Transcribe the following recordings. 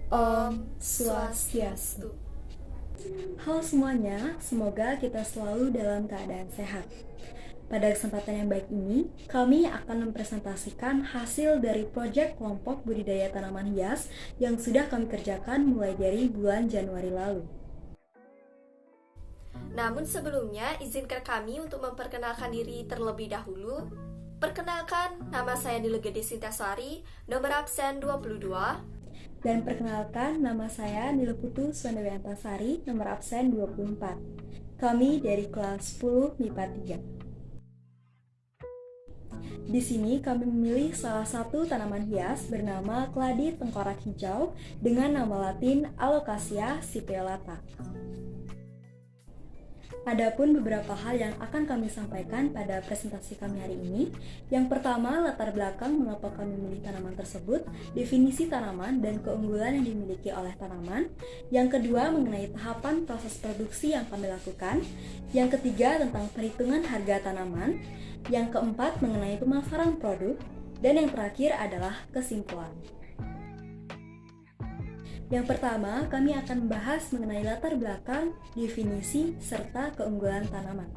Om Swastiastu. Halo semuanya, semoga kita selalu dalam keadaan sehat. Pada kesempatan yang baik ini, kami akan mempresentasikan hasil dari proyek kelompok budidaya tanaman hias yang sudah kami kerjakan mulai dari bulan Januari lalu. Namun sebelumnya, izinkan kami untuk memperkenalkan diri terlebih dahulu. Perkenalkan, nama saya Nilegede Sintasari, nomor absen 22. Dan perkenalkan, nama saya Nileputu Swandewiantasari, nomor absen 24. Kami dari kelas 10 MIPA 3. Di sini kami memilih salah satu tanaman hias bernama keladi tengkorak hijau dengan nama latin Alocasia scipiolata. Adapun beberapa hal yang akan kami sampaikan pada presentasi kami hari ini. Yang pertama, latar belakang mengapa kami memilih tanaman tersebut, definisi tanaman dan keunggulan yang dimiliki oleh tanaman. Yang kedua, mengenai tahapan proses produksi yang kami lakukan. Yang ketiga, tentang perhitungan harga tanaman. Yang keempat, mengenai pemasaran produk. Dan yang terakhir adalah kesimpulan. Yang pertama, kami akan membahas mengenai latar belakang, definisi, serta keunggulan tanaman.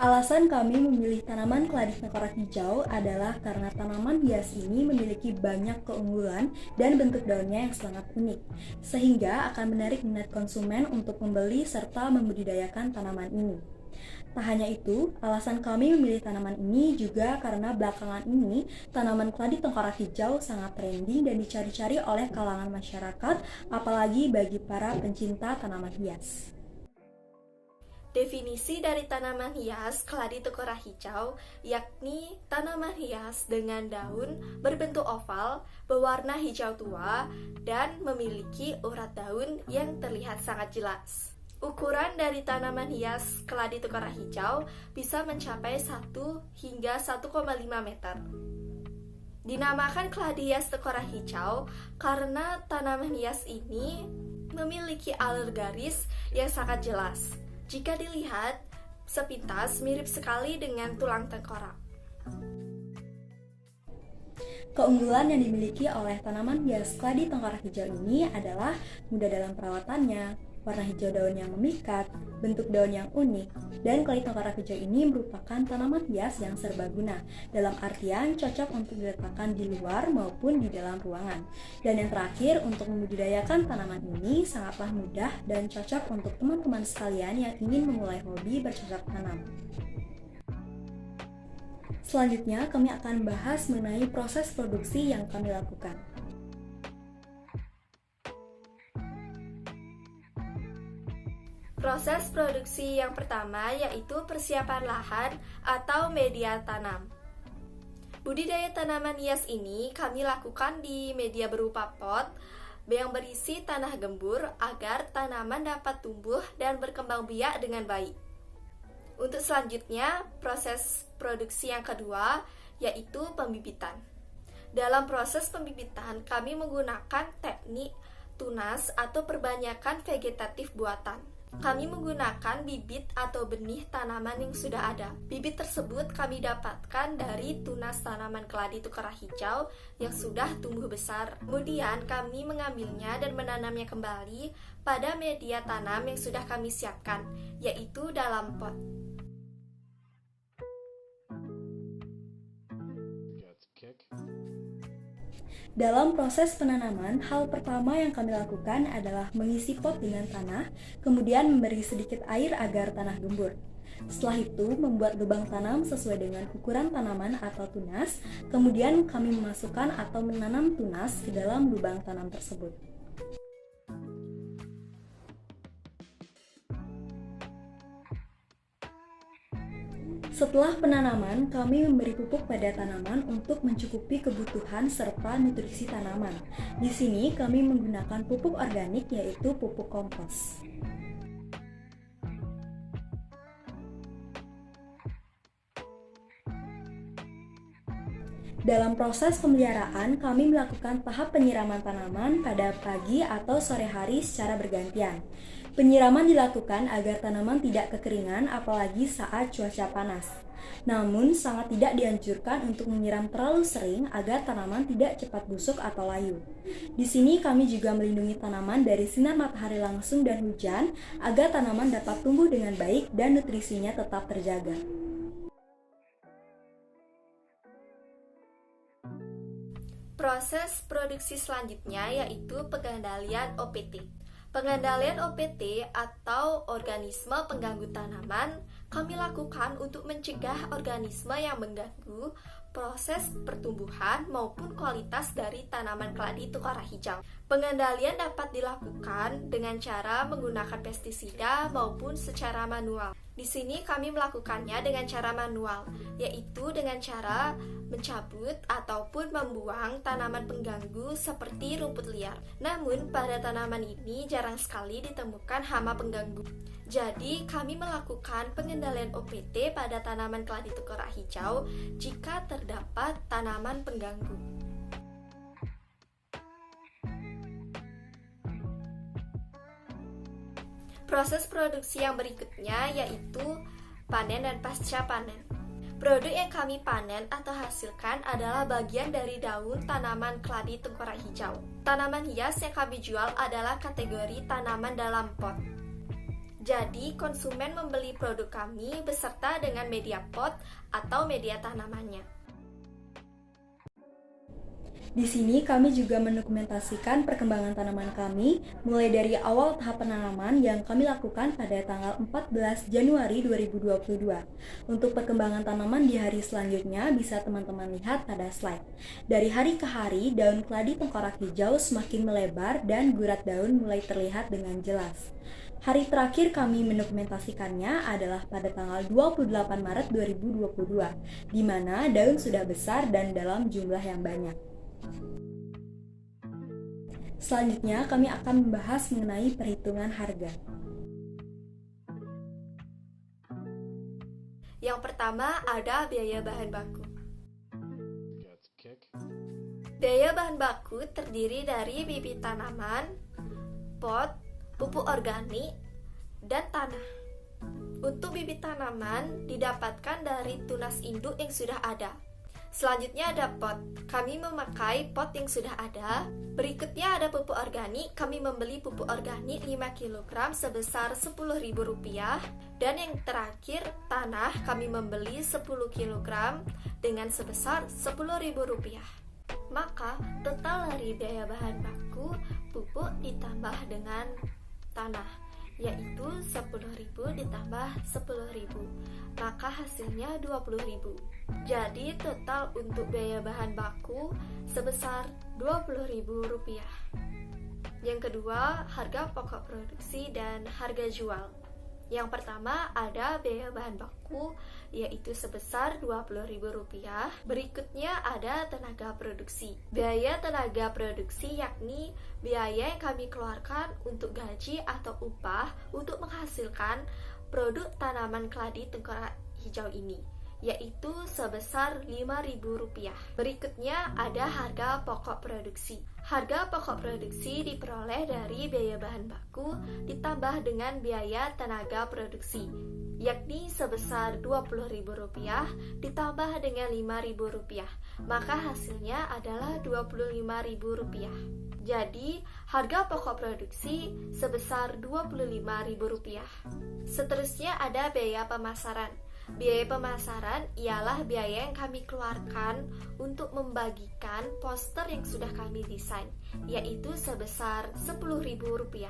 Alasan kami memilih tanaman keladi tengkorak hijau adalah karena tanaman hias ini memiliki banyak keunggulan dan bentuk daunnya yang sangat unik, sehingga akan menarik minat konsumen untuk membeli serta membudidayakan tanaman ini. Tak hanya itu, alasan kami memilih tanaman ini juga karena belakangan ini tanaman keladi tengkorak hijau sangat trending dan dicari-cari oleh kalangan masyarakat, apalagi bagi para pencinta tanaman hias. Definisi dari tanaman hias keladi tengkorak hijau yakni tanaman hias dengan daun berbentuk oval, berwarna hijau tua, dan memiliki urat daun yang terlihat sangat jelas. Ukuran dari tanaman hias keladi tengkorak hijau bisa mencapai 1 hingga 1,5 meter. Dinamakan keladi hias tengkorak hijau karena tanaman hias ini memiliki alur garis yang sangat jelas. Jika dilihat sepintas mirip sekali dengan tulang tengkorak. Keunggulan yang dimiliki oleh tanaman hias keladi tengkorak hijau ini adalah mudah dalam perawatannya, warna hijau daun yang memikat, bentuk daun yang unik, dan keladi tengkorak hijau ini merupakan tanaman hias yang serbaguna, dalam artian cocok untuk diletakkan di luar maupun di dalam ruangan. Dan yang terakhir, untuk membudidayakan tanaman ini sangatlah mudah dan cocok untuk teman-teman sekalian yang ingin memulai hobi bercocok tanam. Selanjutnya, kami akan bahas mengenai proses produksi yang kami lakukan. Proses produksi yang pertama yaitu persiapan lahan atau media tanam. Budidaya tanaman hias ini kami lakukan di media berupa pot yang berisi tanah gembur agar tanaman dapat tumbuh dan berkembang biak dengan baik. Untuk selanjutnya, proses produksi yang kedua yaitu pembibitan. Dalam proses pembibitan, kami menggunakan teknik tunas atau perbanyakan vegetatif buatan. Kami menggunakan bibit atau benih tanaman yang sudah ada. Bibit tersebut kami dapatkan dari tunas tanaman keladi tengkorak hijau yang sudah tumbuh besar. Kemudian kami mengambilnya dan menanamnya kembali pada media tanam yang sudah kami siapkan, yaitu dalam pot. Dalam proses penanaman, hal pertama yang kami lakukan adalah mengisi pot dengan tanah, kemudian memberi sedikit air agar tanah gembur. Setelah itu, membuat lubang tanam sesuai dengan ukuran tanaman atau tunas, kemudian kami memasukkan atau menanam tunas ke dalam lubang tanam tersebut. Setelah penanaman, kami memberi pupuk pada tanaman untuk mencukupi kebutuhan serta nutrisi tanaman. Di sini kami menggunakan pupuk organik yaitu pupuk kompos. Dalam proses pemeliharaan, kami melakukan tahap penyiraman tanaman pada pagi atau sore hari secara bergantian. Penyiraman dilakukan agar tanaman tidak kekeringan apalagi saat cuaca panas. Namun, sangat tidak dianjurkan untuk menyiram terlalu sering agar tanaman tidak cepat busuk atau layu. Di sini kami juga melindungi tanaman dari sinar matahari langsung dan hujan agar tanaman dapat tumbuh dengan baik dan nutrisinya tetap terjaga. Proses produksi selanjutnya yaitu pengendalian OPT. Pengendalian OPT atau organisme pengganggu tanaman kami lakukan untuk mencegah organisme yang mengganggu proses pertumbuhan maupun kualitas dari tanaman keladi tukara hijau. Pengendalian dapat dilakukan dengan cara menggunakan pestisida maupun secara manual. Di sini kami melakukannya dengan cara manual, yaitu dengan cara mencabut ataupun membuang tanaman pengganggu seperti rumput liar. Namun, pada tanaman ini jarang sekali ditemukan hama pengganggu. Jadi, kami melakukan pengendalian OPT pada tanaman keladi tukara hijau jika terdapat tanaman pengganggu. Proses produksi yang berikutnya yaitu panen dan pasca panen. Produk yang kami panen atau hasilkan adalah bagian dari daun tanaman keladi tengkorak hijau. Tanaman hias yang kami jual adalah kategori tanaman dalam pot. Jadi, konsumen membeli produk kami beserta dengan media pot atau media tanamannya. Di sini kami juga mendokumentasikan perkembangan tanaman kami mulai dari awal tahap penanaman yang kami lakukan pada tanggal 14 Januari 2022. Untuk perkembangan tanaman di hari selanjutnya bisa teman-teman lihat pada slide. Dari hari ke hari, daun keladi tengkorak hijau semakin melebar dan gurat daun mulai terlihat dengan jelas. Hari terakhir kami mendokumentasikannya adalah pada tanggal 28 Maret 2022, di mana daun sudah besar dan dalam jumlah yang banyak. Selanjutnya, kami akan membahas mengenai perhitungan harga. Yang pertama ada biaya bahan baku. Biaya bahan baku terdiri dari bibit tanaman, pot, pupuk organik, dan tanah. Untuk bibit tanaman didapatkan dari tunas induk yang sudah ada. Selanjutnya ada pot. Kami memakai pot yang sudah ada. Berikutnya ada pupuk organik. Kami membeli pupuk organik 5 kg sebesar Rp10.000. Dan yang terakhir tanah, kami membeli 10 kg dengan sebesar Rp10.000. Maka total dari biaya bahan baku pupuk ditambah dengan tanah, yaitu 10.000 ditambah 10.000, maka hasilnya 20.000. Jadi total untuk biaya bahan baku sebesar Rp20.000. Yang kedua, harga pokok produksi dan harga jual. Yang pertama ada biaya bahan baku, yaitu sebesar Rp20.000. Berikutnya ada tenaga produksi. Biaya tenaga produksi yakni biaya yang kami keluarkan untuk gaji atau upah untuk menghasilkan produk tanaman keladi tengkorak hijau ini, yaitu sebesar Rp5.000. Berikutnya ada harga pokok produksi. Harga pokok produksi diperoleh dari biaya bahan baku ditambah dengan biaya tenaga produksi, yakni sebesar Rp20.000 ditambah dengan Rp5.000, maka hasilnya adalah Rp25.000. Jadi, harga pokok produksi sebesar Rp25.000. Seterusnya ada biaya pemasaran. Biaya pemasaran ialah biaya yang kami keluarkan untuk membagikan poster yang sudah kami desain, yaitu sebesar Rp10.000.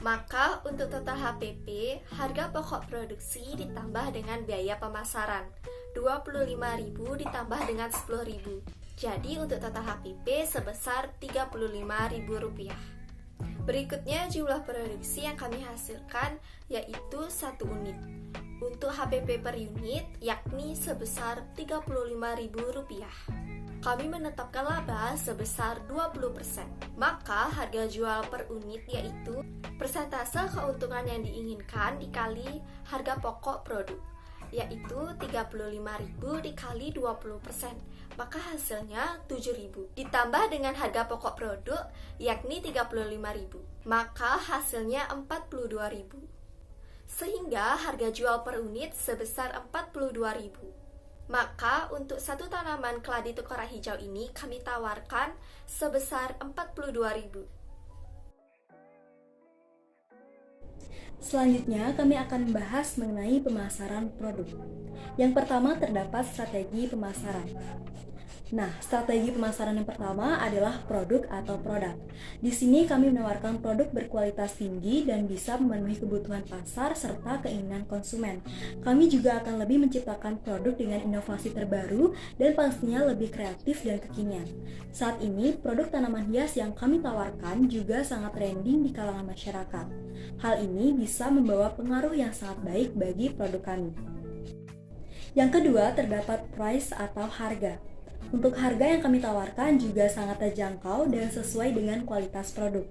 Maka untuk total HPP, harga pokok produksi ditambah dengan biaya pemasaran Rp25.000 ditambah dengan Rp10.000. Jadi untuk total HPP sebesar Rp35.000. Berikutnya jumlah produksi yang kami hasilkan yaitu 1 unit. Untuk HPP per unit yakni sebesar Rp35.000. Kami menetapkan laba sebesar 20%. Maka harga jual per unit yaitu persentase keuntungan yang diinginkan dikali harga pokok produk, yaitu Rp35.000 dikali 20%, maka hasilnya Rp7.000. Ditambah dengan harga pokok produk yakni Rp35.000, maka hasilnya Rp42.000. sehingga harga jual per unit sebesar 42.000. Maka untuk satu tanaman keladi tengkorak hijau ini kami tawarkan sebesar 42.000. Selanjutnya, kami akan membahas mengenai pemasaran produk. Yang pertama terdapat strategi pemasaran. Nah, strategi pemasaran yang pertama adalah produk atau produk. Di sini kami menawarkan produk berkualitas tinggi dan bisa memenuhi kebutuhan pasar serta keinginan konsumen. Kami juga akan lebih menciptakan produk dengan inovasi terbaru dan pastinya lebih kreatif dan kekinian. Saat ini, produk tanaman hias yang kami tawarkan juga sangat trending di kalangan masyarakat. Hal ini bisa membawa pengaruh yang sangat baik bagi produk kami. Yang kedua, terdapat price atau harga. Untuk harga yang kami tawarkan juga sangat terjangkau dan sesuai dengan kualitas produk.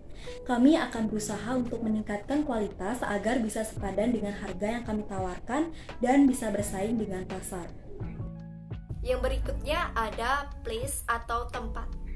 Kami akan berusaha untuk meningkatkan kualitas agar bisa sepadan dengan harga yang kami tawarkan dan bisa bersaing dengan pasar. Yang berikutnya ada place atau tempat.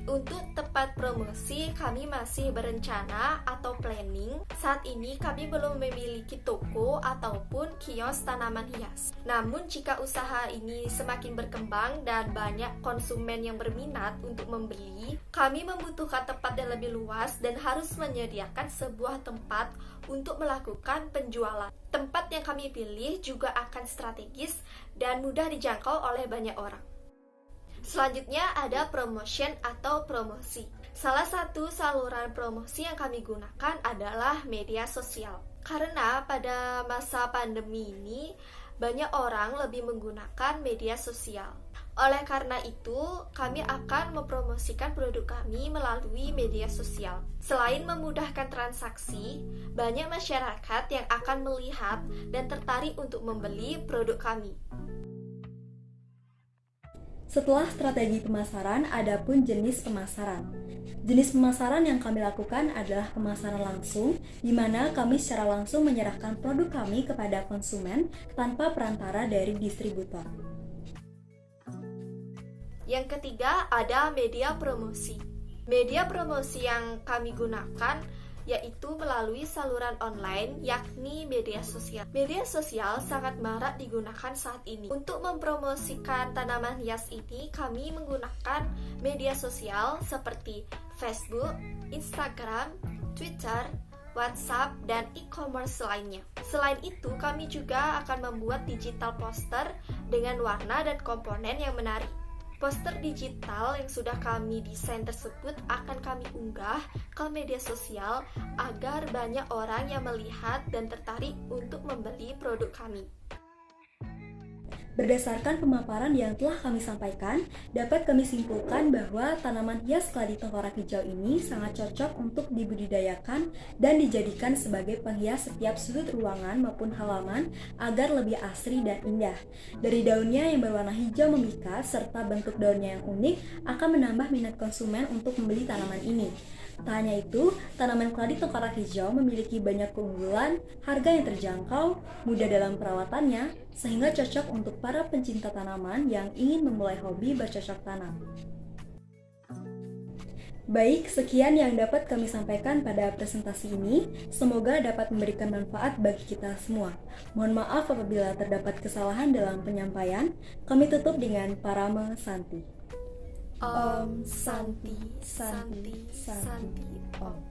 Untuk tempat promosi, kami masih berencana atau planning. Saat ini kami belum memiliki toko ataupun kios tanaman hias. Namun jika usaha ini semakin berkembang dan banyak konsumen yang berminat untuk membeli, kami membutuhkan tempat yang lebih luas dan harus menyediakan sebuah tempat untuk melakukan penjualan. Tempat yang kami pilih juga akan strategis dan mudah dijangkau oleh banyak orang. Selanjutnya ada promotion atau promosi. Salah satu saluran promosi yang kami gunakan adalah media sosial. Karena pada masa pandemi ini banyak orang lebih menggunakan media sosial. Oleh karena itu, kami akan mempromosikan produk kami melalui media sosial. Selain memudahkan transaksi, banyak masyarakat yang akan melihat dan tertarik untuk membeli produk kami. Setelah strategi pemasaran, ada pun jenis pemasaran. Jenis pemasaran yang kami lakukan adalah pemasaran langsung, di mana kami secara langsung menyerahkan produk kami kepada konsumen tanpa perantara dari distributor. Yang ketiga ada media promosi. Media promosi yang kami gunakan yaitu melalui saluran online, yakni media sosial. Media sosial sangat marak digunakan saat ini. Untuk mempromosikan tanaman hias ini, kami menggunakan media sosial seperti Facebook, Instagram, Twitter, WhatsApp, dan e-commerce lainnya. Selain itu, kami juga akan membuat digital poster dengan warna dan komponen yang menarik. Poster digital yang sudah kami desain tersebut akan kami unggah ke media sosial agar banyak orang yang melihat dan tertarik untuk membeli produk kami. Berdasarkan pemaparan yang telah kami sampaikan, dapat kami simpulkan bahwa tanaman hias keladi tengkorak hijau ini sangat cocok untuk dibudidayakan dan dijadikan sebagai penghias setiap sudut ruangan maupun halaman agar lebih asri dan indah. Dari daunnya yang berwarna hijau memikat serta bentuk daunnya yang unik akan menambah minat konsumen untuk membeli tanaman ini. Tak hanya itu, tanaman keladi tengkorak hijau memiliki banyak keunggulan, harga yang terjangkau, mudah dalam perawatannya, sehingga cocok untuk para pencinta tanaman yang ingin memulai hobi bercocok tanam. Baik, sekian yang dapat kami sampaikan pada presentasi ini. Semoga dapat memberikan manfaat bagi kita semua. Mohon maaf apabila terdapat kesalahan dalam penyampaian. Kami tutup dengan Parame Santi. Santi, Santi, Santi, Om.